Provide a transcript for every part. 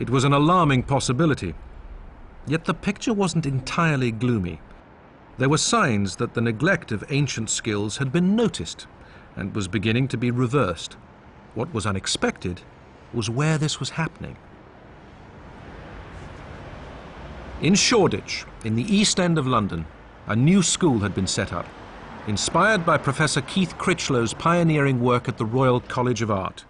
It was an alarming possibility. Yet the picture wasn't entirely gloomy. There were signs that the neglect of ancient skills had been noticed and was beginning to be reversed. What was unexpected was where this was happening. In Shoreditch, in the East End of London, a new school had been set up, inspired by Professor Keith Critchlow's pioneering work at the Royal College of Art.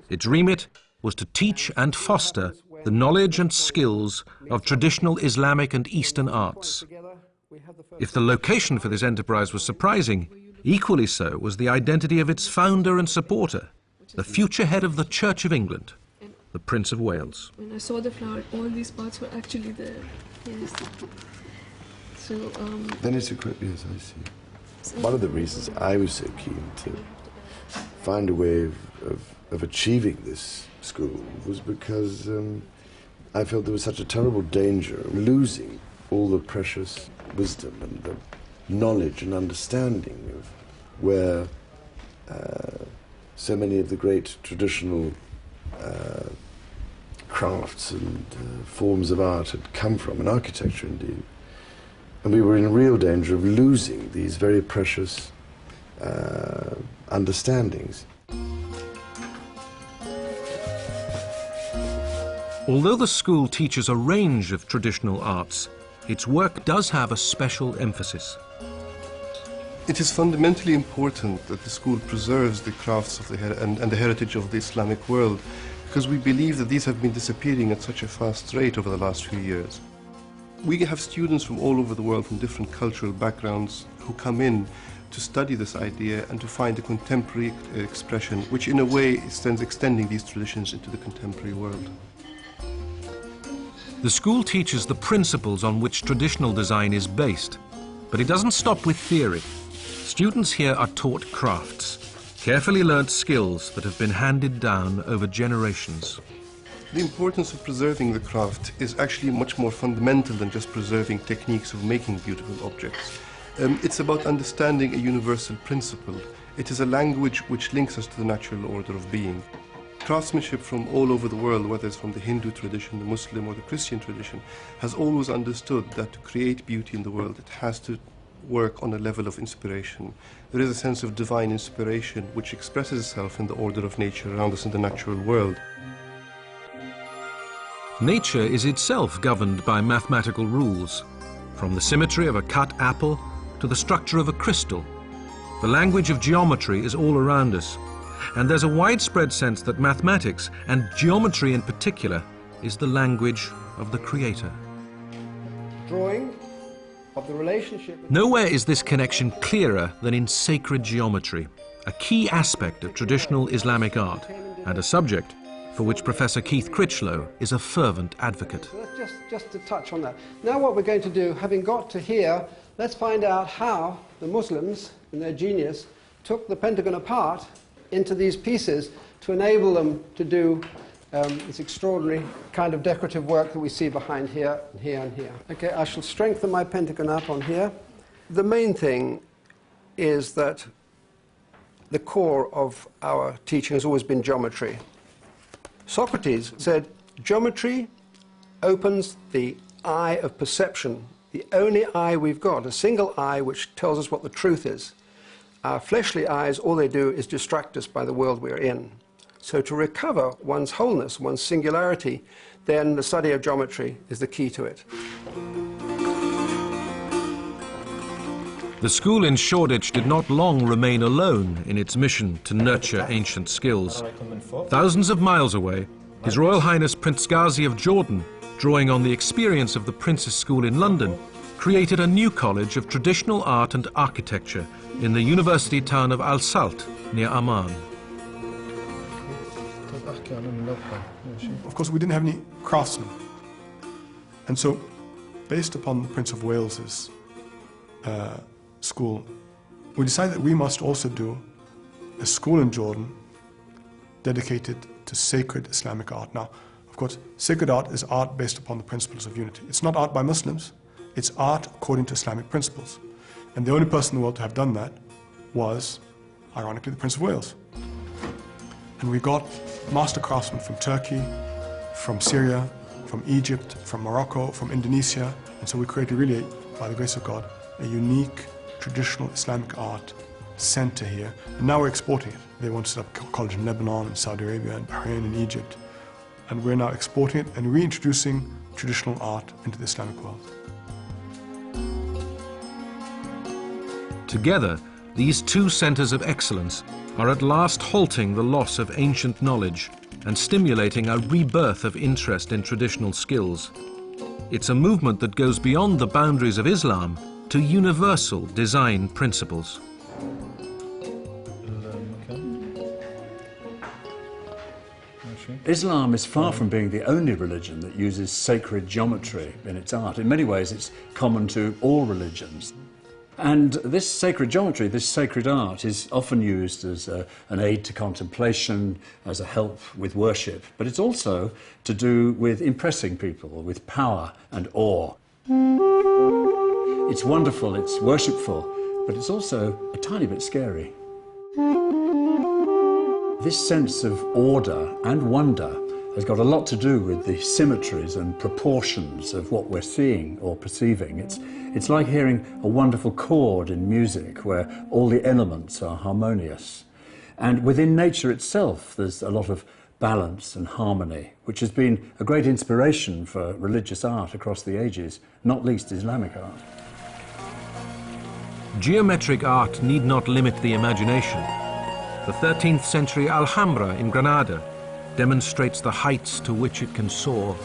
Its remit was to teach and foster the knowledge and skills of traditional Islamic and Eastern arts. If the location for this enterprise was surprising, equally so was the identity of its founder and supporter, the future head of the Church of England, the Prince of Wales. When I saw the flower, all these parts were actually there. Yes. So, Then it's equipped, yes, I see. One of the reasons I was so keen to find a way of achieving this school was because I felt there was such a terrible danger of losing all the precious wisdom and the knowledge and understanding of where so many of the great traditional crafts and forms of art had come from, and architecture indeed. And we were in real danger of losing these very precious understandings. Although the school teaches a range of traditional arts, its work does have a special emphasis. It is fundamentally important that the school preserves the crafts of and the heritage of the Islamic world, because we believe that these have been disappearing at such a fast rate over the last few years. We have students from all over the world, from different cultural backgrounds, who come in to study this idea and to find a contemporary expression, which in a way is extending these traditions into the contemporary world. The school teaches the principles on which traditional design is based, but it doesn't stop with theory. Students here are taught crafts, carefully learnt skills that have been handed down over generations. The importance of preserving the craft is actually much more fundamental than just preserving techniques of making beautiful objects. It's about understanding a universal principle. It is a language which links us to the natural order of being. Craftsmanship from all over the world, whether it's from the Hindu tradition, the Muslim or the Christian tradition, has always understood that to create beauty in the world, it has to work on a level of inspiration. There is a sense of divine inspiration which expresses itself in the order of nature around us in the natural world. Nature is itself governed by mathematical rules, from the symmetry of a cut apple to the structure of a crystal. The language of geometry is all around us, and there's a widespread sense that mathematics, and geometry in particular, is the language of the Creator. Drawing of the relationship. Nowhere is this connection clearer than in sacred geometry, a key aspect of traditional Islamic art, and a subject for which Professor Keith Critchlow is a fervent advocate. So let's just to touch on that. Now what we're going to do, having got to here, let's find out how the Muslims, in their genius, took the Pentagon apart into these pieces to enable them to do this extraordinary kind of decorative work that we see behind here, and here, and here. Okay, I shall strengthen my pentagon up on here. The main thing is that the core of our teaching has always been geometry. Socrates said, geometry opens the eye of perception, the only eye we've got, a single eye which tells us what the truth is. Our fleshly eyes, all they do is distract us by the world we're in. So to recover one's wholeness, one's singularity, then the study of geometry is the key to it. The school in Shoreditch did not long remain alone in its mission to nurture ancient skills. Thousands of miles away, His Royal Highness Prince Ghazi of Jordan, drawing on the experience of the Prince's School in London, created a new college of traditional art and architecture in the university town of Al-Salt, near Amman. Of course, we didn't have any craftsmen. And so, based upon the Prince of Wales's school, we decided that we must also do a school in Jordan dedicated to sacred Islamic art. Now, of course, sacred art is art based upon the principles of unity. It's not art by Muslims, it's art according to Islamic principles. And the only person in the world to have done that was, ironically, the Prince of Wales. And we got master craftsmen from Turkey, from Syria, from Egypt, from Morocco, from Indonesia. And so we created really, by the grace of God, a unique traditional Islamic art center here. And now we're exporting it. They want to set up a college in Lebanon, and Saudi Arabia, and Bahrain, and Egypt. And we're now exporting it and reintroducing traditional art into the Islamic world. Together, these two centers of excellence are at last halting the loss of ancient knowledge and stimulating a rebirth of interest in traditional skills. It's a movement that goes beyond the boundaries of Islam to universal design principles. Islam is far from being the only religion that uses sacred geometry in its art. In many ways, it's common to all religions. And this sacred geometry, this sacred art, is often used as an aid to contemplation, as a help with worship, but it's also to do with impressing people, with power and awe. It's wonderful, it's worshipful, but it's also a tiny bit scary. This sense of order and wonder has got a lot to do with the symmetries and proportions of what we're seeing or perceiving. It's like hearing a wonderful chord in music where all the elements are harmonious. And within nature itself, there's a lot of balance and harmony, which has been a great inspiration for religious art across the ages, not least Islamic art. Geometric art need not limit the imagination. The 13th century Alhambra in Granada demonstrates the heights to which it can soar.